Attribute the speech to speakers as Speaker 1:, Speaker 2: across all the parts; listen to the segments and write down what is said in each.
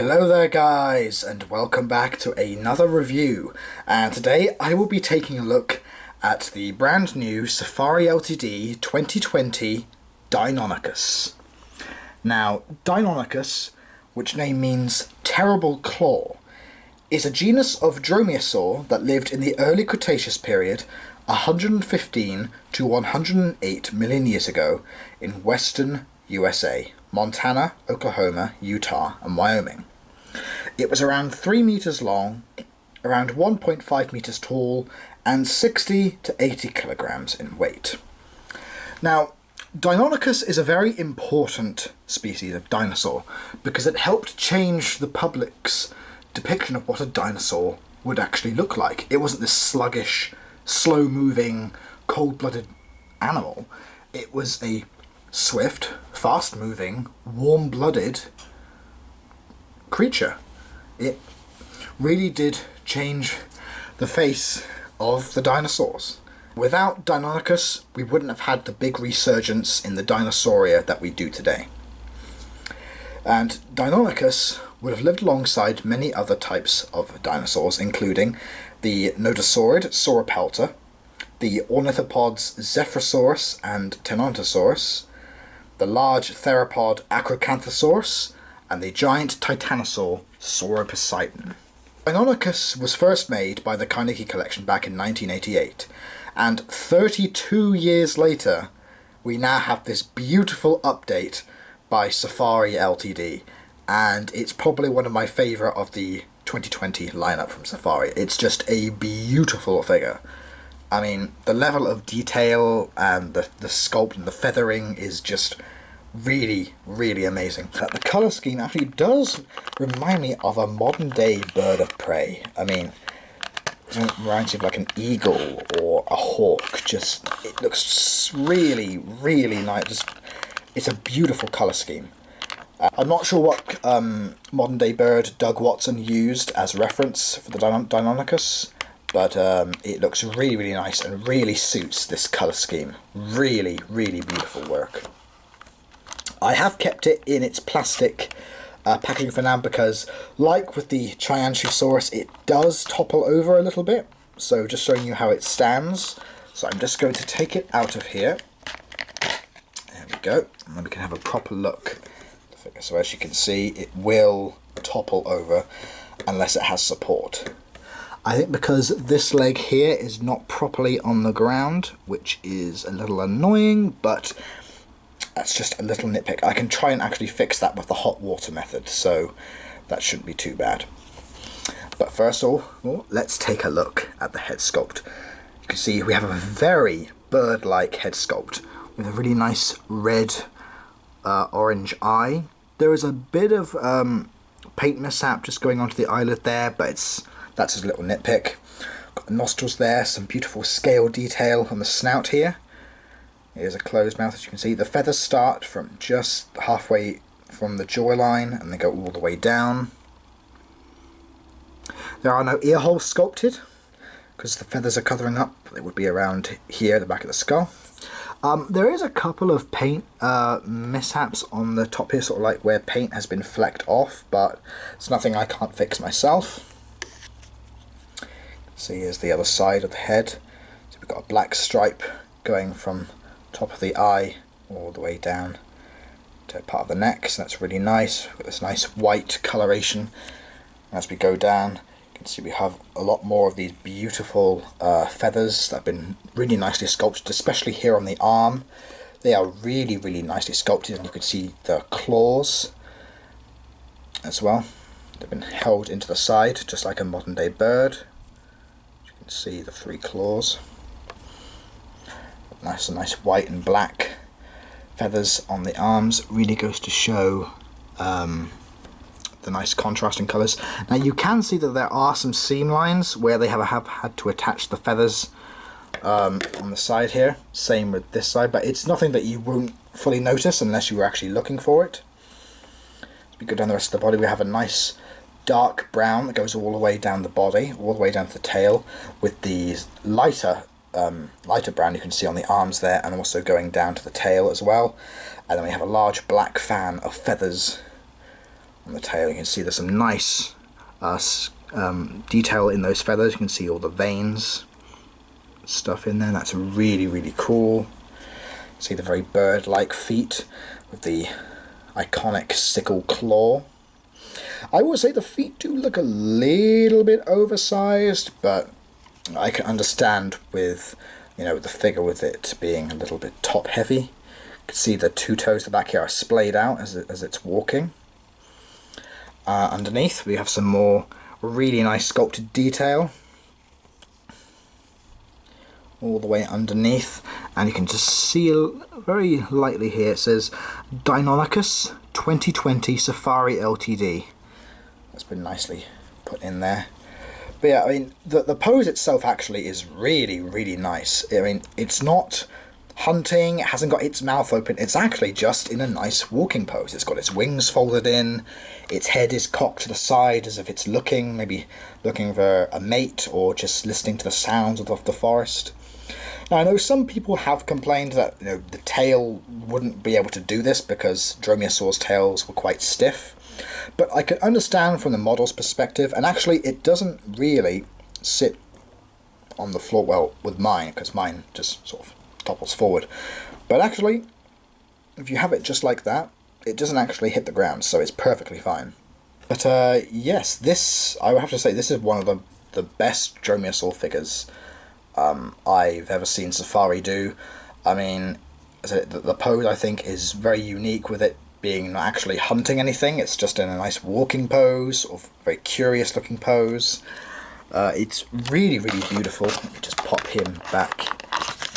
Speaker 1: Hello there guys, and welcome back to another review, and today I will be taking a look at the brand new Safari Ltd 2020 Deinonychus. Now, Deinonychus, which name means terrible claw, is a genus of dromaeosaur that lived in the early Cretaceous period 115 to 108 million years ago in western USA, Montana, Oklahoma, Utah, and Wyoming. It was around 3 meters long, around 1.5 meters tall, and 60 to 80 kilograms in weight. Now, Deinonychus is a very important species of dinosaur because it helped change the public's depiction of what a dinosaur would actually look like. It wasn't this sluggish, slow-moving, cold-blooded animal. It was a swift, fast-moving, warm-blooded creature. It really did change the face of the dinosaurs. Without Deinonychus, we wouldn't have had the big resurgence in the dinosauria that we do today. And Deinonychus would have lived alongside many other types of dinosaurs, including the nodosaurid Sauropelta, the ornithopods Zephyrosaurus and Tenontosaurus, the large theropod Acrocanthosaurus, and the giant titanosaur Sauroposeidon. Deinonychus was first made by the Carnegie Collection back in 1988, and 32 years later, we now have this beautiful update by Safari Ltd, and it's probably one of my favourite of the 2020 lineup from Safari. It's just a beautiful figure. I mean, the level of detail and the sculpt and the feathering is just really, really amazing. The colour scheme actually does remind me of a modern day bird of prey. I mean, it reminds me of like an eagle or a hawk. Just, it looks really, really nice. It's a beautiful colour scheme. I'm not sure what modern day bird Doug Watson used as reference for the Deinonychus, but it looks really, really nice and really suits this colour scheme. Really, really beautiful work. I have kept it in its plastic packaging for now because, like with the Chianchusaurus, it does topple over a little bit. So just showing you how it stands. So I'm just going to take it out of here. There we go. And then we can have a proper look. So as you can see, it will topple over unless it has support. I think because this leg here is not properly on the ground, which is a little annoying, but that's just a little nitpick. I can try and actually fix that with the hot water method, so that shouldn't be too bad. But first of all, let's take a look at the head sculpt. You can see we have a very bird-like head sculpt with a really nice red orange eye. There is a bit of paint mishap just going onto the eyelid there, but that's a little nitpick. Got the nostrils there, some beautiful scale detail on the snout here. Here's a closed mouth, as you can see. The feathers start from just halfway from the jawline and they go all the way down. There are no ear holes sculpted because the feathers are covering up. They would be around here at the back of the skull. There is a couple of paint mishaps on the top here, sort of like where paint has been flecked off, but it's nothing I can't fix myself. See, here's the other side of the head. So we've got a black stripe going from top of the eye all the way down to part of the neck, so that's really nice. We've got this nice white coloration. As we go down, you can see we have a lot more of these beautiful feathers that have been really nicely sculpted, especially here on the arm. They are really, really nicely sculpted, and you can see the claws as well. They've been held into the side, just like a modern day bird. You can see the 3 claws. Nice white and black feathers on the arms. Really goes to show the nice contrasting colours. Now you can see that there are some seam lines where they have had to attach the feathers on the side here. Same with this side, but it's nothing that you won't fully notice unless you were actually looking for it. As we go down the rest of the body, we have a nice dark brown that goes all the way down the body, all the way down to the tail, with these lighter brown you can see on the arms there, and also going down to the tail as well. And then we have a large black fan of feathers on the tail. You can see there's some nice detail in those feathers. You can see all the veins stuff in there. That's really, really cool. See the very bird-like feet with the iconic sickle claw. I would say the feet do look a little bit oversized, but I can understand with, you know, the figure with it being a little bit top heavy. You can see the two toes at the back here are splayed out as it's walking. Underneath we have some more really nice sculpted detail all the way underneath, and you can just see very lightly here it says Deinonychus 2020 Safari Ltd. That's been nicely put in there. But yeah, I mean, the pose itself actually is really, really nice. I mean, it's not hunting, it hasn't got its mouth open, it's actually just in a nice walking pose. It's got its wings folded in, its head is cocked to the side as if it's maybe looking for a mate or just listening to the sounds of the forest. Now, I know some people have complained that, you know, the tail wouldn't be able to do this because dromaeosaurs' tails were quite stiff. But I can understand from the model's perspective, and actually it doesn't really sit on the floor well with mine, because mine just sort of topples forward. But actually, if you have it just like that, it doesn't actually hit the ground, so it's perfectly fine. But yes, this, I would have to say, this is one of the best dromaeosaur figures I've ever seen Safari do. I mean, the pose I think is very unique, with it being not actually hunting anything, it's just in a nice walking pose, or very curious looking pose. It's really, really beautiful. Let me just pop him back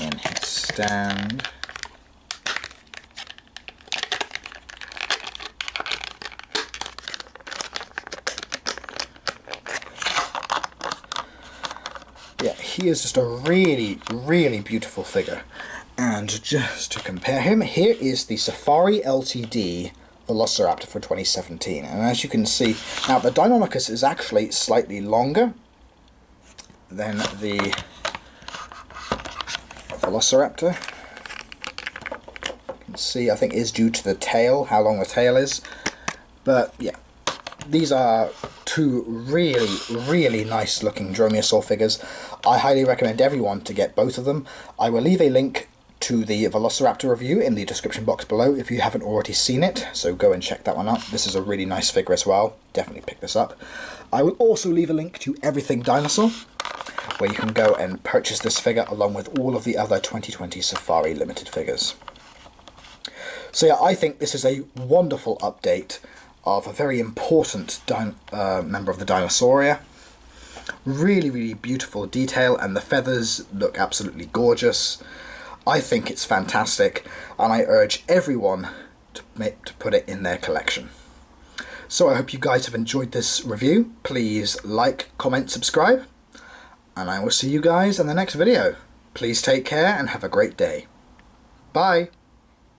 Speaker 1: in his stand. Yeah, he is just a really, really beautiful figure. And just to compare him, here is the Safari Ltd Velociraptor for 2017. And as you can see, now the Deinonychus is actually slightly longer than the Velociraptor. You can see, I think it is due to the tail, how long the tail is. But yeah, these are two really, really nice looking dromaeosaur figures. I highly recommend everyone to get both of them. I will leave a link to the Velociraptor review in the description box below if you haven't already seen it, so go and check that one out. This is a really nice figure as well. Definitely pick this up. I will also leave a link to Everything Dinosaur, where you can go and purchase this figure along with all of the other 2020 Safari limited figures. So yeah, I think this is a wonderful update of a very important member of the Dinosauria. Really, really beautiful detail, and the feathers look absolutely gorgeous. I think it's fantastic, and I urge everyone to put it in their collection. So I hope you guys have enjoyed this review. Please like, comment, subscribe, and I will see you guys in the next video. Please take care and have a great day. Bye!